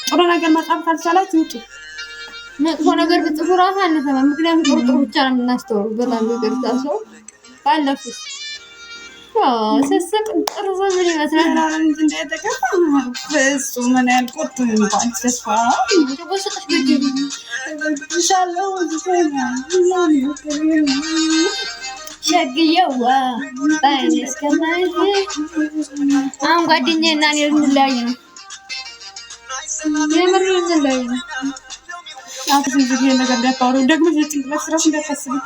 ጥሩ ነገር መጻፍ ካልቻላችሁ ውጡ። መጥፎ ነገር ብትጽፉ ራሱ አንሰማም። ምክንያቱም ጥሩ ጥሩ ብቻ ነው የምናስተውለው። በጣም ይቅርታ ሰው ባለፉት ስስቅ ጥርስ ምን ይመስላል እንጂ እንዳይተከፋ በሱ ምን ያልቆጥ እንኳን ተስፋ በስጥሽ ግድ ይሻለው ሸግየዋ ባይኔ እስከማይ አሁን ጓደኛዬ እና እኔ ልንለያይ ነው። የምር ልንለያይ ነው። አትዝም ይሄ ነገር እንዳታወሩ ደግሞ የጭንቅላት ስራሽ እንዳታስቢ።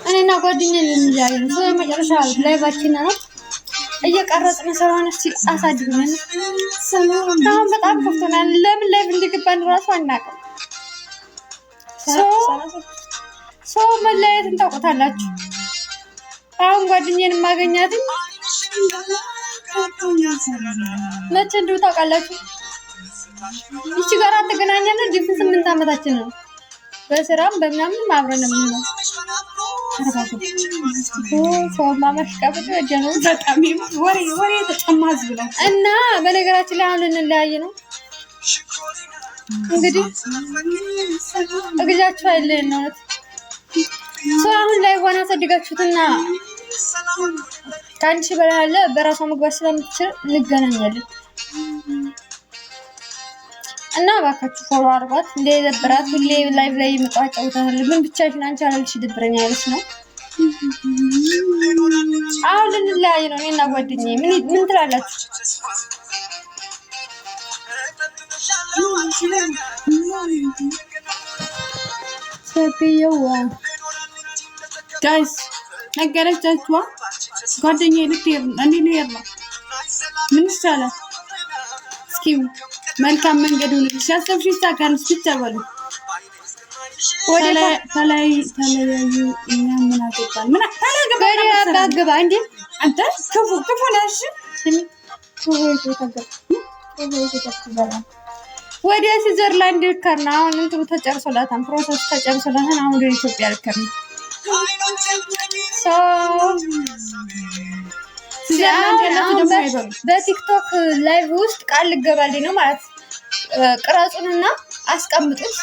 እኔና ጓደኛዬ ልንለያይ ነው። ሰው የመጨረሻ ላይቫችን ነው እየቀረጽን ስለሆነ አሳድጉን። አሁን በጣም ከፍቶናል። ለምን ላይቭ እንደገባን እራሱ አናውቅም። ሰው መለያየትን ታውቁታላችሁ። አሁን ጓደኛዬን ማገኛትን መቼ እንደው ታውቃላችሁ? እቺ ጋር ተገናኘን ድፍን 8 ዓመታችን ነው። በስራም በምናምን አብረን ነው። ሰው ማመሽቀበጥ ወጀነው በጣም ወሬ ተጨማዝ ብለው እና በነገራችን ላይ አሁን ልንለያይ ነው። እንግዲህ እግዛችሁ አይደል ነው ሰው አሁን ላይ ሆነ አሳድጋችሁትና ካንቺ በላይ አለ በራሷ መግባት ስለምትችል እንገናኛለን እና ባካችሁ ፎሎ አድርጓት። እንደደብራት ሁሌ ላይቭ ላይ መጣጫውታል። ግን ብቻሽን አንቺ አላልሽ ድብረኛለሽ ነው። አሁን ልንለያይ ነው እኔና ጓደኛዬ። ምን ትላላችሁ? ሰፊየዋ ጋይስ ነገረቻችኋ። ጓደኛዬ ልትሄድ ነው። እኔ ልሄድ ነው። ምን ይሻላል? እስኪ መልካም መንገድ ሁሉ ሲያሰብሽ ይሳካል። ብቻ በሉ ተለያዩ። እኛ ምን አገባን? ምን አገባ እንዴ? አንተ ክፉ ነሽ። ወደ ስዊዘርላንድ ልከርና አሁን እንትኑ ተጨርሶላታል። ፕሮሰስ ተጨርሶላታል። አሁን ወደ ኢትዮጵያ ልከርና በቲክቶክ ላይቭ ውስጥ ቃል ልገባልኝ ነው ማለት ቅረጹንና አስቀምጡት።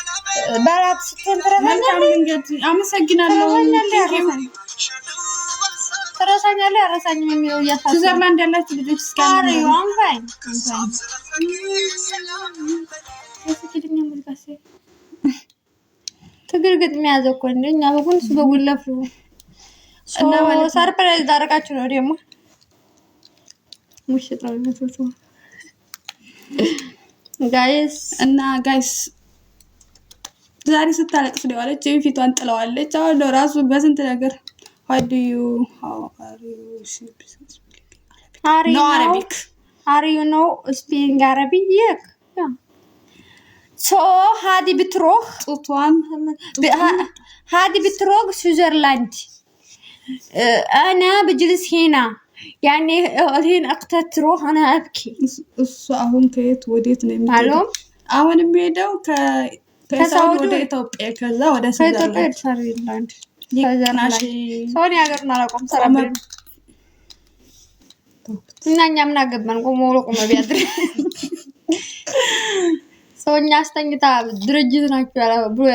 ባላት ስትሆን አመሰግናለሁ። ተረሳኛለህ አረሳኝ የሚለው ያፋስ ስዊዘርላንድ ያላችሁ ልጆች ስካሪ ዋንፋይን ትግርግጥ የሚያዘው እኮ እንደኛ በጉንስ በጉለፉ እና ሰርፕራይዝ ዳረቃችሁ ነው ደግሞ ሙሽጥ ነው የሚመስለው ጋይስ። እና ጋይስ ዛሬ ስታለቅስ ነው ያለች ፊቷን ጥለዋለች። አሁን ራሱ በስንት ነገር how are you speaking Arabic? Yeah. So هذه بتروح طوطوان هذه بتروح سويسرلاند. أنا بجلس هنا يعني الحين أختي تروح أنا أبكي. አሁን ከየት ወዴት ነው የሚሄደው? አሁን የሚሄደው ከሳውዲ ወደ ኢትዮጵያ ከዛ ወደ ስዊዘርላንድ ሰውን ያገርና አላቆም ሰራበን እና እኛ ምን አገባን? ቆሞ ቆሞ ቢያድር ሰውኛ አስተኝታ ድርጅት ናቸው ያላ